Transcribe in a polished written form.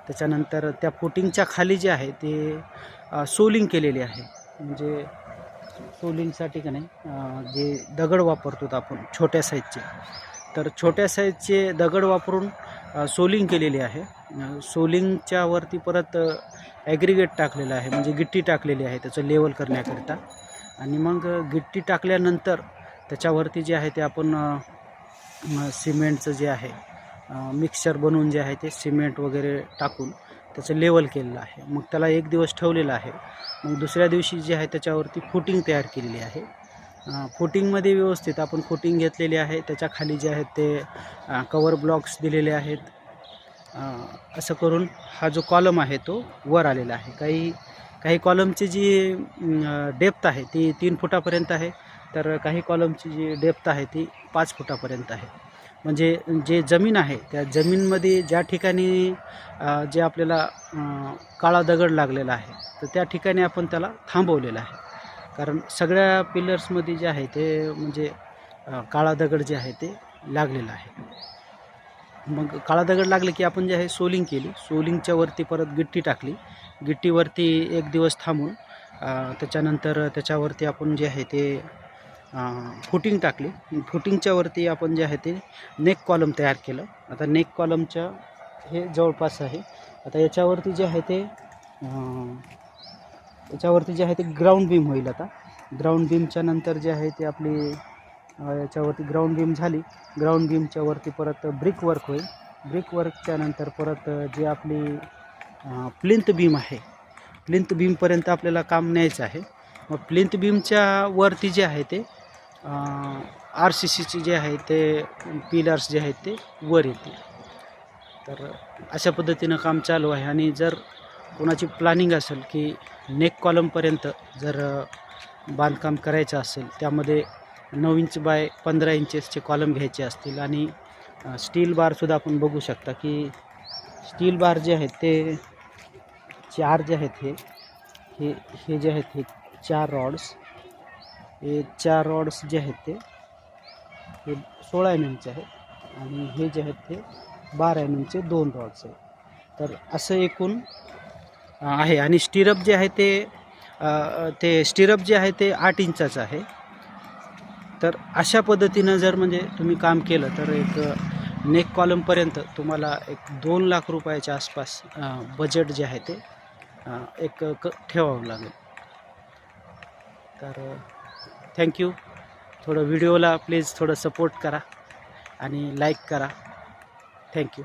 त्याच्यानंतर त्या फुटिंगच्या खाली जे आहे ते सोलिंग केलेली आहे. म्हणजे सोलिंगसाठी का नाही जे दगड वापरतो आपण छोट्या साईजचे, तर छोट्या साईजचे दगड वापरून सोलिंग केलेली आहे. सोलिंगच्या वरती परत ॲग्रिगेट टाकलेलं आहे, म्हणजे गिट्टी टाकलेली आहे त्याचं लेवल करण्याकरिता. आणि मग गिट्टी टाकल्यानंतर त्याच्यावरती जे आहे ते आपण सिमेंटचं जे आहे मिक्सचर बनवून जे आहे ते सिमेंट वगैरे टाकून त्याचं लेवल केलेलं आहे. मग त्याला एक दिवस ठेवलेलं आहे. मग दुसऱ्या दिवशी जे आहे त्याच्यावरती फुटिंग तयार केलेली आहे. फुटिंगमध्ये व्यवस्थित आपण फुटिंग घेतलेली आहे. त्याच्या खाली जे आहेत ते कवर ब्लॉक्स दिलेले आहेत. असं करून हा जो कॉलम आहे तो वर आलेला आहे. काही कॉलमची जी डेप्थ आहे ती 3 फुटापर्यंत आहे, तर काही कॉलमची जी डेप्थ आहे ती 5 फुटापर्यंत आहे. म्हणजे जे जमीन आहे त्या जमीनमध्ये ज्या ठिकाणी जे आपल्याला काळा दगड लागलेला आहे, तर त्या ठिकाणी आपण त्याला थांबवलेलं आहे. कारण सगळ्या पिलर्समध्ये जे आहे ते म्हणजे काळा दगड जे आहे ते लागलेलं आहे. मग काळा दगड लागले की आपण जे आहे सोलिंग केली. सोलिंगच्या वरती परत गिट्टी टाकली. गिट्टीवरती एक दिवस थांबून त्याच्यानंतर त्याच्यावरती आपण जे आहे ते फुटिंग टाकली. फुटिंगच्या वरती आपण जे आहे ते नेक कॉलम तयार केलं. आता नेक कॉलमच्या हे जवळपास आहे. आता याच्यावरती जे आहे ते ग्राउंड बीम होईल. आता ग्राउंड बीमच्या नंतर जे आहे ते आपली याच्यावरती ग्राउंड बीम झाली. ग्राउंड बीमच्या वरती परत ब्रिक वर्क होईल. ब्रिक वर्कच्या नंतर परत जी आपली प्लिंथ बीम आहे, प्लिंथ बीमपर्यंत आपल्याला काम न्यायचं आहे. मग प्लिंथ बीमच्या वरती जे आहे ते RCCचे जे आहे ते पिलर्स जे आहेत ते वर येतील. तर अशा पद्धतीनं काम चालू आहे. आणि जर कोणाची प्लॅनिंग असेल की नेक कॉलमपर्यंत जर बांधकाम करायचं असेल, त्यामध्ये 9 इंच बाय 15 इंचेसचे कॉलम घ्यायचे असतील आणि स्टील बारसुद्धा आपण बघू शकता की स्टील बार जे आहेत ते 4 जे आहेत हे जे आहेत हे 4 रॉड्स, हे 4 रॉड्स जे आहेत ते हे 16 MM आहेत आणि हे जे आहेत ते 12 MM 2 रॉड्स आहेत. तर असं एकूण आहे. आणि स्टिरअप जे आहे ते स्टिरअप जे आहे ते 8 इंचाचं आहे. तर अशा पद्धतीनं जर म्हणजे तुम्ही काम केलं तर एक नेक कॉलमपर्यंत तुम्हाला एक 2 लाख रुपयाच्या आसपास बजेट जे आहे ते एक ठेवावं लागेल. तर थँक्यू. थोडं व्हिडिओला प्लीज थोडं सपोर्ट करा आणि लाईक करा. थँक्यू.